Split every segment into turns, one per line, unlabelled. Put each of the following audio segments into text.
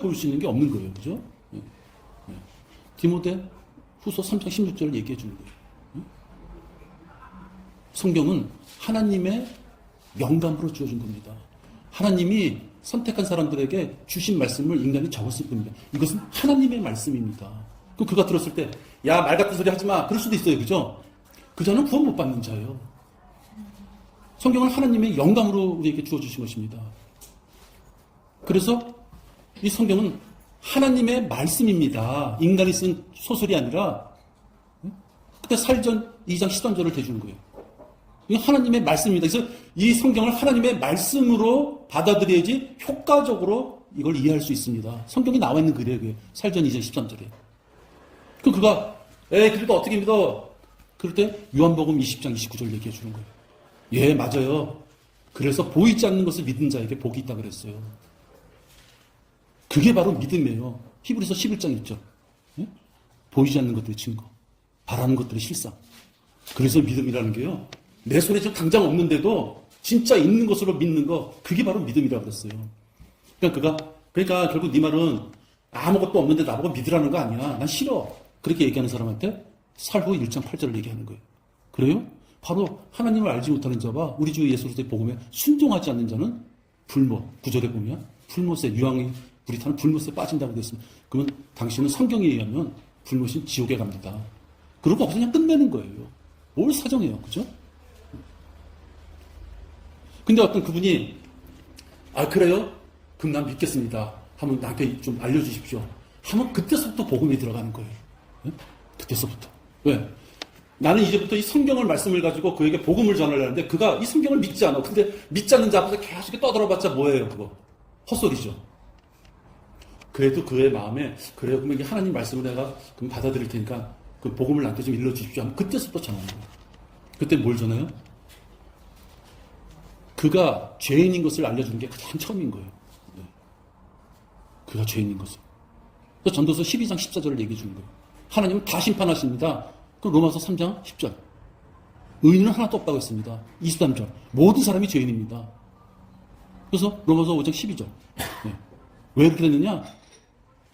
볼 수 있는 게 없는 거예요. 그죠? 예. 예. 디모데 후서 3장 16절을 얘기해 주는 거예요. 예? 성경은 하나님의 영감으로 주어진 겁니다. 하나님이 선택한 사람들에게 주신 말씀을 인간이 적었을 뿐입니다. 이것은 하나님의 말씀입니다. 그럼 그가 들었을 때, 야, 말 같은 소리 하지 마. 그럴 수도 있어요. 그죠? 그 자는 구원 못 받는 자예요. 성경은 하나님의 영감으로 우리에게 주어주신 것입니다. 그래서 이 성경은 하나님의 말씀입니다. 인간이 쓴 소설이 아니라 그때 살전 2장 13절을 대주는 거예요. 이 하나님의 말씀입니다. 그래서 이 성경을 하나님의 말씀으로 받아들여야지 효과적으로 이걸 이해할 수 있습니다. 성경이 나와 있는 글이에요. 살전 2장 13절에. 그럼 그가 그래도 어떻게 믿어? 그럴 때 요한복음 20장 29절 얘기해 주는 거예요. 예, 맞아요. 그래서 보이지 않는 것을 믿은 자에게 복이 있다 그랬어요. 그게 바로 믿음이에요. 히브리서 11장 1절. 예? 보이지 않는 것들의 증거. 바라는 것들의 실상. 그래서 믿음이라는 게요. 내 손에 지금 당장 없는데도 진짜 있는 것으로 믿는 거. 그게 바로 믿음이라고 그랬어요. 그러니까 결국 네 말은 아무것도 없는데 나보고 믿으라는 거 아니야. 난 싫어. 그렇게 얘기하는 사람한테 살후 1장 8절을 얘기하는 거예요. 그래요? 바로 하나님을 알지 못하는 자와 우리 주 예수 그리스도의 복음에 순종하지 않는 자는 불못. 9절에 보면 불못에 유황이 불이 타는 불못에 빠진다고 되어 있습니다. 그러면 당신은 성경에 의하면 불못이 지옥에 갑니다. 그러고 없어 그냥 끝내는 거예요. 뭘 사정해요. 그죠? 근데 어떤 그분이 그래요? 그럼 난 믿겠습니다. 하면 나한테 좀 알려주십시오. 하면 그때서부터 복음이 들어가는 거예요. 네? 그때서부터. 왜? 나는 이제부터 이 성경을 말씀을 가지고 그에게 복음을 전하려는데 그가 이 성경을 믿지 않아. 근데 믿지 않는 자 앞에서 계속 떠들어봤자 뭐예요, 그거? 헛소리죠. 그래도 그의 마음에, 그래요, 그러면 이게 하나님 말씀을 내가 그럼 받아들일 테니까 그 복음을 나한테 좀 일러주십시오 하면 그때서부터 전하는 거예요. 그때 뭘 전해요? 그가 죄인인 것을 알려주는 게 가장 처음인 거예요. 네. 그가 죄인인 것을. 그래서 전도서 12장 14절을 얘기해 주는 거예요. 하나님은 다 심판하십니다. 그 로마서 3장 10절. 의인은 하나도 없다고 했습니다. 23절. 모든 사람이 죄인입니다. 그래서 로마서 5장 12절. 네. 왜 그렇게 됐느냐?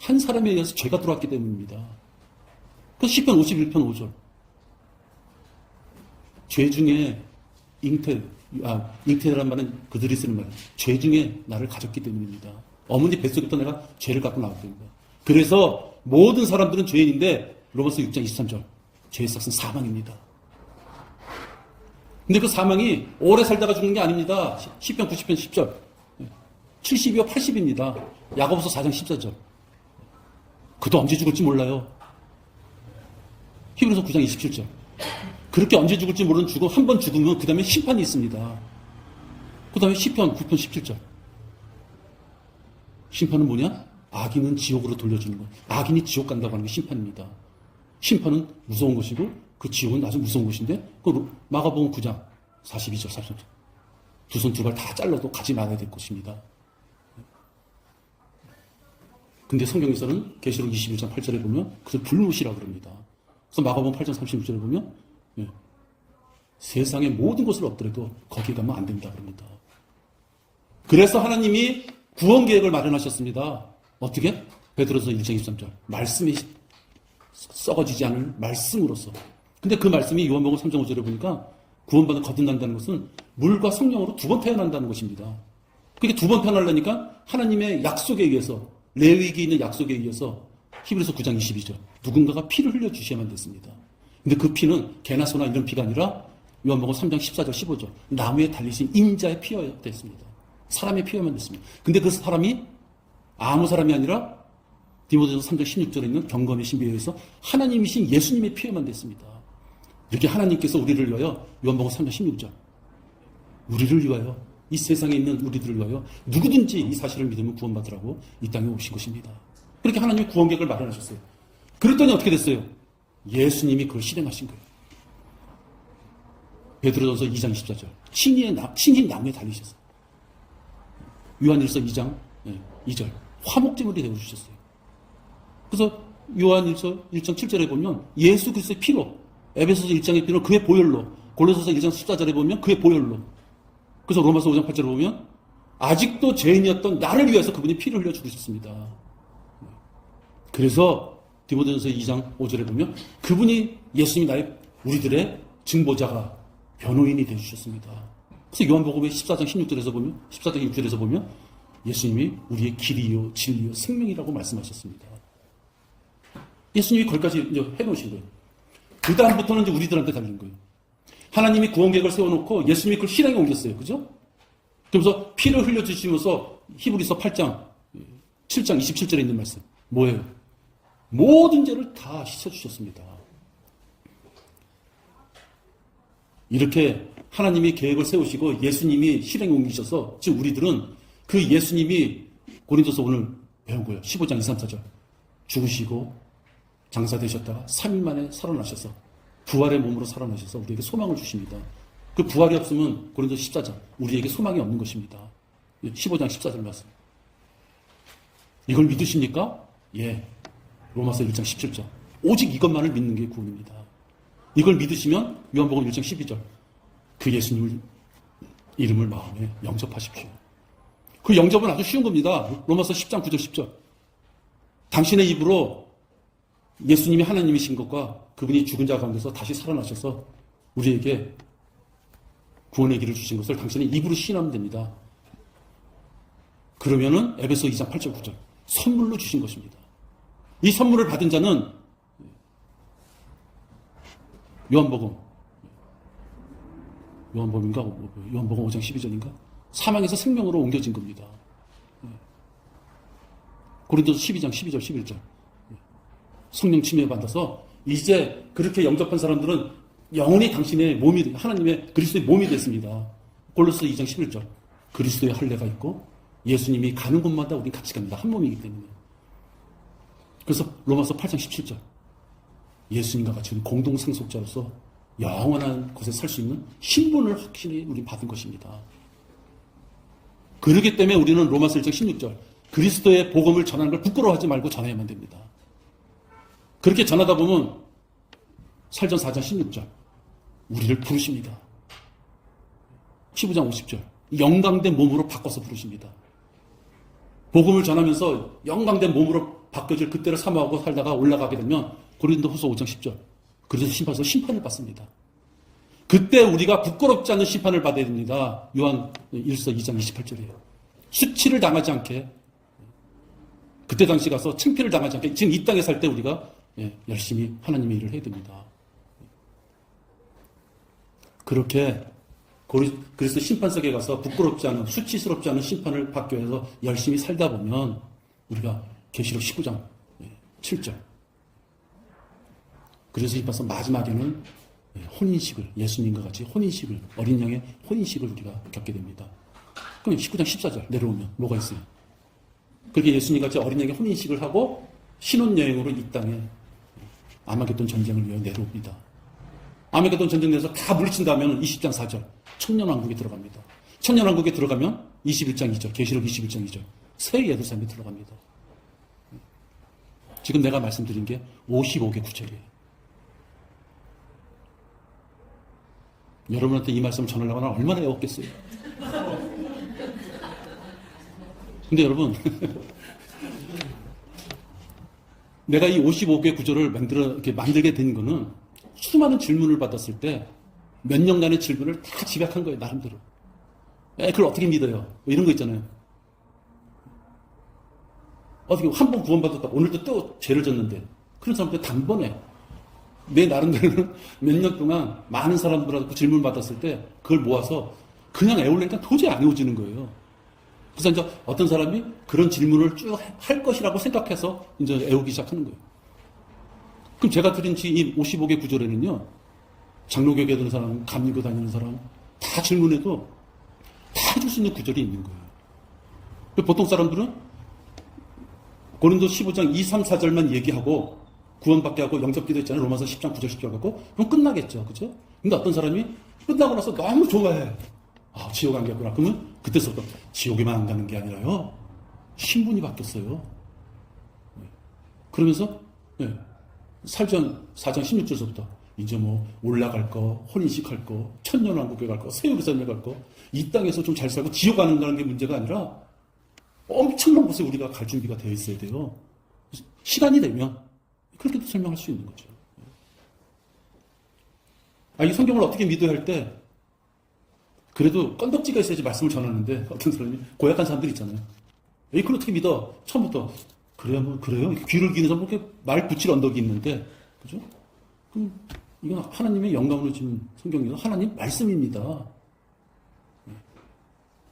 한 사람에 의해서 죄가 들어왔기 때문입니다. 그래서 시편 51편 5절. 죄 중에 잉태라는 말은 그들이 쓰는 말. 죄 중에 나를 가졌기 때문입니다. 어머니 뱃속부터 내가 죄를 갖고 나왔기 때문입니다. 그래서 모든 사람들은 죄인인데 로마서 6장 23절. 죄의 삭은 사망입니다. 근데 그 사망이 오래 살다가 죽는 게 아닙니다. 시편 90편 10절. 70이요 80입니다. 야고보서 4장 14절. 그도 언제 죽을지 몰라요. 히브리서 9장 27절. 그렇게 언제 죽을지 모르는 죽음, 한 번 죽으면 그 다음에 심판이 있습니다. 그 다음에 시편 9편 17절. 심판은 뭐냐? 악인은 지옥으로 돌려주는 것. 악인이 지옥 간다고 하는 게 심판입니다. 심판은 무서운 것이고 그 지옥은 아주 무서운 것인데 그 마가복음 9장 42절 43절. 두 손 두 발 다 잘라도 가지 말아야 될 것입니다. 근데 성경에서는 계시록 21장 8절에 보면 그것을 불못이라고 그럽니다. 그래서 마가복음 8장 36절에 보면 세상의 모든 것을 얻더라도 거기에 가면 안 된다 그럽니다. 그래서 하나님이 구원 계획을 마련하셨습니다. 어떻게? 베드로서 1장 23절. 말씀이 썩어지지 않을 말씀으로서. 근데 그 말씀이 요한복음 3장 5절에 보니까 구원받아 거듭난다는 것은 물과 성령으로 두 번 태어난다는 것입니다. 그게 두 번 태어나려니까 하나님의 약속에 의해서 레위기에 있는 약속에 의해서 히브리서 9장 22절. 누군가가 피를 흘려주셔야만 됐습니다. 근데 그 피는 개나 소나 이런 피가 아니라 요한복음 3장 14절 15절. 나무에 달리신 인자의 피여야 됐습니다. 사람의 피여야만 됐습니다. 근데 그 사람이 아무 사람이 아니라 디모데전서 3장 16절에 있는 경건의 신비에 의해서 하나님이신 예수님의 피여만 됐습니다. 이렇게 하나님께서 우리를 위하여 요한복음 3장 16절. 우리를 위하여 이 세상에 있는 우리들을 위하여 누구든지 이 사실을 믿으면 구원받으라고 이 땅에 오신 것입니다. 그렇게 하나님이 구원 계획을 마련하셨어요. 그랬더니 어떻게 됐어요? 예수님이 그걸 실행하신 거예요. 베드로전서 2장 24절. 친히 나무에 달리셨어요. 요한일서 2장 2절. 화목제물이 되어주셨어요. 그래서 요한일서 1장 7절에 보면 예수 그리스도의 피로, 에베소서 1장의 피로 그의 보혈로, 골로새서 1장 14절에 보면 그의 보혈로, 그래서 로마서 5장 8절에 보면 아직도 죄인이었던 나를 위해서 그분이 피를 흘려 죽으셨습니다. 그래서 디모데전서 2장 5절에 보면 그분이 예수님이 우리들의 증보자가 변호인이 되주셨습니다. 그래서 요한복음의 14장 6절에서 보면 예수님이 우리의 길이요 진리요 생명이라고 말씀하셨습니다. 예수님이 거기까지 이제 해놓으신 거예요. 그 다음부터는 이제 우리들한테 달린 거예요. 하나님이 구원 계획을 세워놓고 예수님이 그걸 실행에 옮겼어요. 그죠? 그러면서 피를 흘려주시면서 히브리서 8장 7장 27절에 있는 말씀 뭐예요? 모든 죄를 다 씻어주셨습니다. 이렇게 하나님이 계획을 세우시고 예수님이 실행에 옮기셔서 지금 우리들은 그 예수님이 고린도서 오늘 배운 거예요. 15장 2, 3, 4절 죽으시고 장사되셨다가 3일 만에 살아나셔서 부활의 몸으로 살아나셔서 우리에게 소망을 주십니다. 그 부활이 없으면 고린도서 14장 우리에게 소망이 없는 것입니다. 15장 14절 말씀. 이걸 믿으십니까? 예. 로마서 1장 17절. 오직 이것만을 믿는 게 구원입니다. 이걸 믿으시면 요한복음 1장 12절. 그 예수님을 이름을 마음에 영접하십시오. 그 영접은 아주 쉬운 겁니다. 로마서 10장 9절 10절. 당신의 입으로 예수님이 하나님이신 것과 그분이 죽은 자 가운데서 다시 살아나셔서 우리에게 구원의 길을 주신 것을 당신의 입으로 시인하면 됩니다. 그러면은 에베소 2장 8절 9절 선물로 주신 것입니다. 이 선물을 받은 자는 요한복음인가? 요한복음 5장 12절인가? 사망에서 생명으로 옮겨진 겁니다. 고린도서 12장 12절 11절 성령 침해 받아서 이제 그렇게 영접한 사람들은 영원히 당신의 몸이 하나님의 그리스도의 몸이 됐습니다. 골로새 2장 11절 그리스도의 할례가 있고 예수님이 가는 곳마다 우린 같이 갑니다. 한 몸이기 때문에. 그래서 로마서 8장 17절 예수님과 같이 공동 상속자로서 영원한 곳에 살 수 있는 신분을 확실히 우리 받은 것입니다. 그렇기 때문에 우리는 로마서 1장 16절 그리스도의 복음을 전하는 걸 부끄러워하지 말고 전해야만 됩니다. 그렇게 전하다 보면 살전 4장 16절 우리를 부르십니다. 15장 50절 영광된 몸으로 바꿔서 부르십니다. 복음을 전하면서 영광된 몸으로 바뀌어질 그때를 사모하고 살다가 올라가게 되면 고린도후서 5장 10절 그래서 심판을 받습니다. 그때 우리가 부끄럽지 않은 심판을 받아야 됩니다. 요한 1서 2장 28절이에요. 수치를 당하지 않게 그때 당시 가서 창피를 당하지 않게 지금 이 땅에 살 때 우리가 열심히 하나님의 일을 해야 됩니다. 그렇게 그리스도 심판석에 가서 부끄럽지 않은 수치스럽지 않은 심판을 받기 위해서 열심히 살다 보면 우리가 계시록 19장 7절 그래서 심판서 마지막에는 혼인식을 예수님과 같이 혼인식을 어린 양의 혼인식을 우리가 겪게 됩니다. 그럼 19장 14절 내려오면 뭐가 있어요? 그렇게 예수님 같이 어린 양의 혼인식을 하고 신혼여행으로 이 땅에 아마겟돈 전쟁을 위해 내려옵니다. 아마겟돈 전쟁 내에서 다 물리친다면 20장 4절 천년왕국에 들어갑니다. 천년왕국에 들어가면 21장 2절 계시록 21장 2절 새 예루살렘에 들어갑니다. 지금 내가 말씀드린 게 55개 구절이에요. 여러분한테 이 말씀을 전하려고 하면 얼마나 애웠겠어요. 근데 여러분 내가 이 55개 구절을 만들게 된 거는 수많은 질문을 받았을 때 몇 년간의 질문을 다 집약한 거예요. 나름대로. 그걸 어떻게 믿어요? 뭐 이런 거 있잖아요. 어떻게 한 번 구원받았다 오늘도 또 죄를 졌는데 그런 사람들 단번에 내 나름대로는 몇 년 동안 많은 사람들하고 질문을 받았을 때 그걸 모아서 그냥 애우려니까 도저히 안 애워지는 거예요. 그래서 이제 어떤 사람이 그런 질문을 쭉 할 것이라고 생각해서 이제 애우기 시작하는 거예요. 그럼 제가 드린 이 55개 구절에는요, 장로교계 다니는 사람, 감리교 다니는 사람, 다 질문해도 다 해줄 수 있는 구절이 있는 거예요. 보통 사람들은 고린도 15장 2, 3, 4절만 얘기하고 구원받게 하고 영접기도 했잖아요. 로마서 10장 9절 10절 갖고 그럼 끝나겠죠. 그죠? 근데 어떤 사람이 끝나고 나서 너무 좋아해. 아, 지옥 안 갔구나. 그러면 그때서부터 지옥에만 안 가는 게 아니라요. 신분이 바뀌었어요. 그러면서 살전 4장 16절서부터 이제 뭐 올라갈 거, 혼인식 할 거, 천년왕국에 갈 거, 새 예루살렘에 갈 거, 이 땅에서 좀 잘 살고 지옥 가는 게 문제가 아니라 엄청난 곳에 우리가 갈 준비가 되어 있어야 돼요. 시간이 되면 그렇게도 설명할 수 있는 거죠. 이 성경을 어떻게 믿어야 할 때, 그래도 건덕지가 있어야지 말씀을 전하는데, 어떤 사람이, 고약한 사람들 있잖아요. 그걸 어떻게 믿어? 처음부터. 그래요, 뭐, 그래요? 귀를 기는 사람, 그렇게 말 붙일 언덕이 있는데, 그죠? 그럼, 이건 하나님의 영감으로 지금 성경에서 하나님 말씀입니다.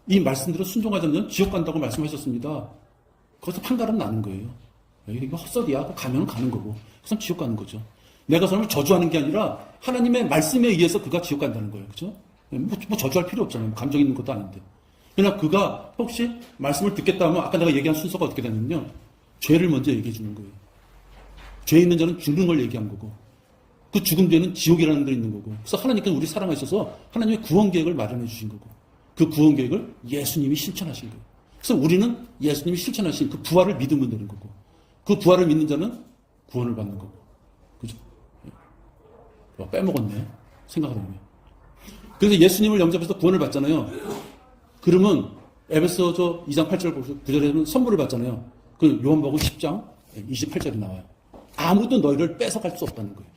이 말씀대로 순종하지 않으면 지옥 간다고 말씀하셨습니다. 거기서 판가름 나는 거예요. 이거 헛소리야. 가면 가는 거고. 그래서 지옥 가는 거죠. 내가 사람을 저주하는 게 아니라 하나님의 말씀에 의해서 그가 지옥 간다는 거예요. 그죠? 뭐 저주할 필요 없잖아요. 감정 있는 것도 아닌데. 그러나 그가 혹시 말씀을 듣겠다 하면 아까 내가 얘기한 순서가 어떻게 되냐면요. 죄를 먼저 얘기해 주는 거예요. 죄 있는 자는 죽는 걸 얘기한 거고 그 죽음 뒤에는 지옥이라는 데 있는 거고 그래서 하나님께서 우리 사랑하셔서 하나님의 구원 계획을 마련해 주신 거고 그 구원 계획을 예수님이 실천하신 거예요. 그래서 우리는 예수님이 실천하신 그 부활을 믿으면 되는 거고 그 부활을 믿는 자는 구원을 받는 거고 그죠? 빼먹었네. 생각을 해보면. 그래서 예수님을 영접해서 구원을 받잖아요. 그러면 에베소서 2장 8절 9절에 보면 선물을 받잖아요. 그 요한복음 10장 28절이 나와요. 아무도 너희를 뺏어갈 수 없다는 거예요.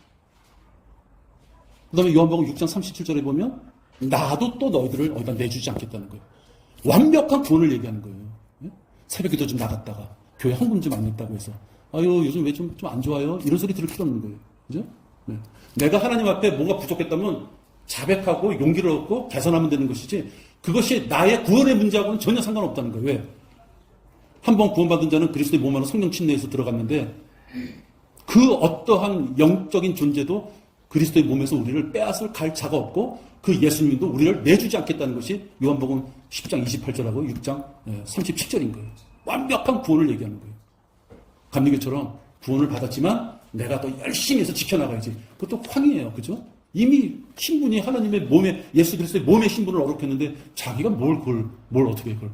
그 다음에 요한복음 6장 37절에 보면 나도 또 너희들을 어디다 내주지 않겠다는 거예요. 완벽한 구원을 얘기하는 거예요. 새벽에도 좀 나갔다가 교회 헌금 좀 안 냈다고 해서 아유 요즘 왜 좀 안 좋아요? 이런 소리 들을 필요 없는 거예요. 그죠? 네. 내가 하나님 앞에 뭐가 부족했다면 자백하고 용기를 얻고 개선하면 되는 것이지 그것이 나의 구원의 문제하고는 전혀 상관없다는 거예요. 왜? 한 번 구원받은 자는 그리스도의 몸 안에 성령 침례에서 들어갔는데 그 어떠한 영적인 존재도 그리스도의 몸에서 우리를 빼앗을 갈 자가 없고 그 예수님도 우리를 내주지 않겠다는 것이 요한복음 10장 28절하고 6장 37절인 거예요. 완벽한 구원을 얘기하는 거예요. 감리교처럼 구원을 받았지만 내가 더 열심히 해서 지켜나가야지. 그것도 황이에요. 그죠? 이미 신분이 하나님의 몸에 예수 그리스도의 몸의 신분을 어록했는데 자기가 뭘 어떻게 그걸.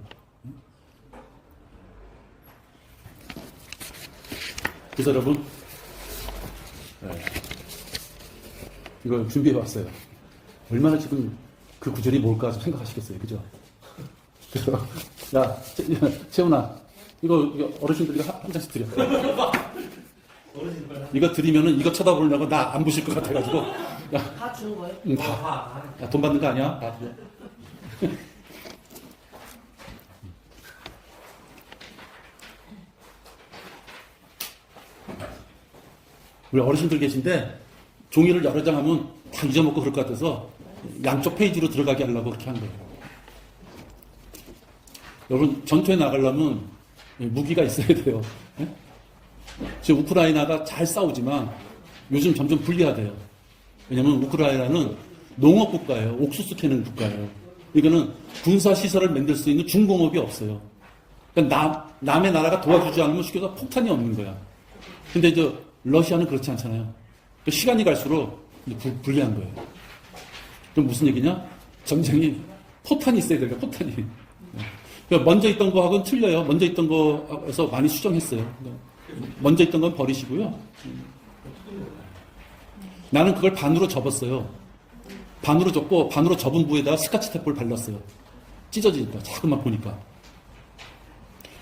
그래서 여러분 이걸 준비해 왔어요. 얼마나 지금 그 구절이 뭘까 생각하시겠어요. 그죠? 그래서 야 채훈아 이거 어르신들 이거 한 장씩 드려. 이거 드리면은 이거 쳐다보려고 나 안 보실 것 같아가지고. 야,
다 주는 거예요?
응, 다. 야, 돈 받는 거 아니야? 다 드려. 우리 어르신들 계신데 종이를 여러 장 하면 다 잊어먹고 그럴 것 같아서 양쪽 페이지로 들어가게 하려고 그렇게 한 거예요. 여러분 전투에 나가려면 무기가 있어야 돼요. 네? 지금 우크라이나가 잘 싸우지만 요즘 점점 불리하대요. 왜냐하면 우크라이나는 농업 국가예요. 옥수수 캐는 국가예요. 이거는 군사 시설을 만들 수 있는 중공업이 없어요. 그러니까 남의 나라가 도와주지 않으면 쉽게 해서 폭탄이 없는 거야. 근데 러시아는 그렇지 않잖아요. 그러니까 시간이 갈수록 불리한 거예요. 그럼 무슨 얘기냐? 전쟁이 포탄이 있어야 돼요. 포탄이. 그러니까 먼저 있던 거하고는 틀려요. 먼저 있던 거에서 많이 수정했어요. 먼저 있던 건 버리시고요. 나는 그걸 반으로 접었어요. 반으로 접고 반으로 접은 부에다가 스카치 테이프를 발랐어요. 찢어지니까 자꾸만 보니까.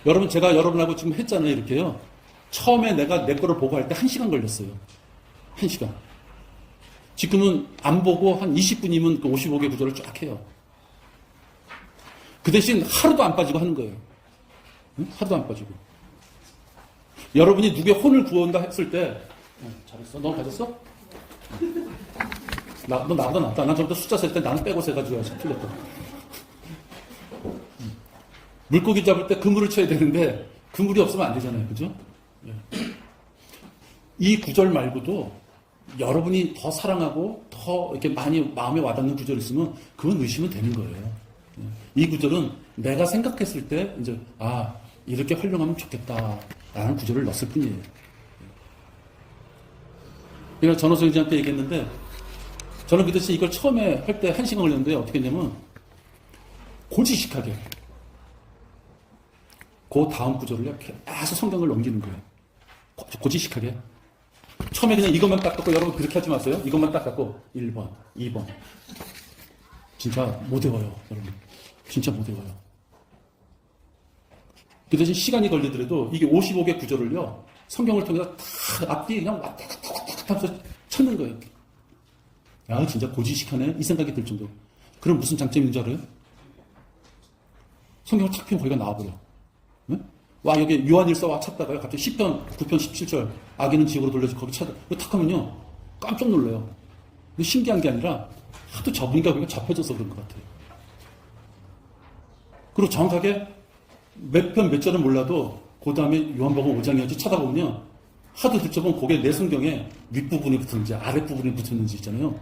여러분 제가 여러분하고 지금 했잖아요. 이렇게요. 처음에 내가 내 거를 보고 할 때 1시간 걸렸어요. 1시간. 지금은 안 보고 한 20분이면 그 55개 구절을 쫙 해요. 그 대신 하루도 안 빠지고 하는 거예요. 응? 하루도 안 빠지고. 여러분이 누구의 혼을 구원다 했을 때 잘했어? 너 가졌어? 너 나보다 낫다. 난 저부터 숫자 셀 때 나는 빼고 세가지고 틀렸다. 물고기 잡을 때 그물을 쳐야 되는데 그물이 없으면 안 되잖아요. 그죠? 이 구절 말고도 여러분이 더 사랑하고 더 이렇게 많이 마음에 와닿는 구절이 있으면 그건 의심은 되는 거예요. 이 구절은 내가 생각했을 때 이제 이렇게 활용하면 좋겠다라는 구절을 넣었을 뿐이에요. 그러니까 전호성이한테 얘기했는데 저는 그 대신 이걸 처음에 할 때 1시간 걸렸는데 어떻게 했냐면 고지식하게 그 다음 구절을 계속 성경을 넘기는 거예요. 고지식하게. 처음에 그냥 이것만 딱 갖고 여러분 그렇게 하지 마세요. 이것만 딱 갖고 1번, 2번. 진짜 못 외워요. 여러분. 진짜 못 외워요. 그 대신 시간이 걸리더라도 이게 55개 구절을요. 성경을 통해서 다 앞뒤 그냥 왔다 갔다 왔다 갔다 하면서 찾는 거예요. 야, 진짜 고지식하네. 이 생각이 들 정도로. 그럼 무슨 장점이 있는 줄 알아요? 성경을 탁 펴면 거기가 나와버려. 네? 와, 여기 요한일서와 찾다가요. 갑자기 10편, 9편, 17절. 아기는 지옥으로 돌려서 거기 찾아. 이거 탁 하면요. 깜짝 놀라요. 근데 신기한 게 아니라 하도 적으니까 그게 잡혀져서 그런 것 같아요. 그리고 정확하게 몇 편, 몇 절은 몰라도 그 다음에 요한복음 5장이었지 찾아보면 하도 듣져보면 거기에 내 성경에 윗부분이 붙었는지 아랫부분이 붙었는지 있잖아요.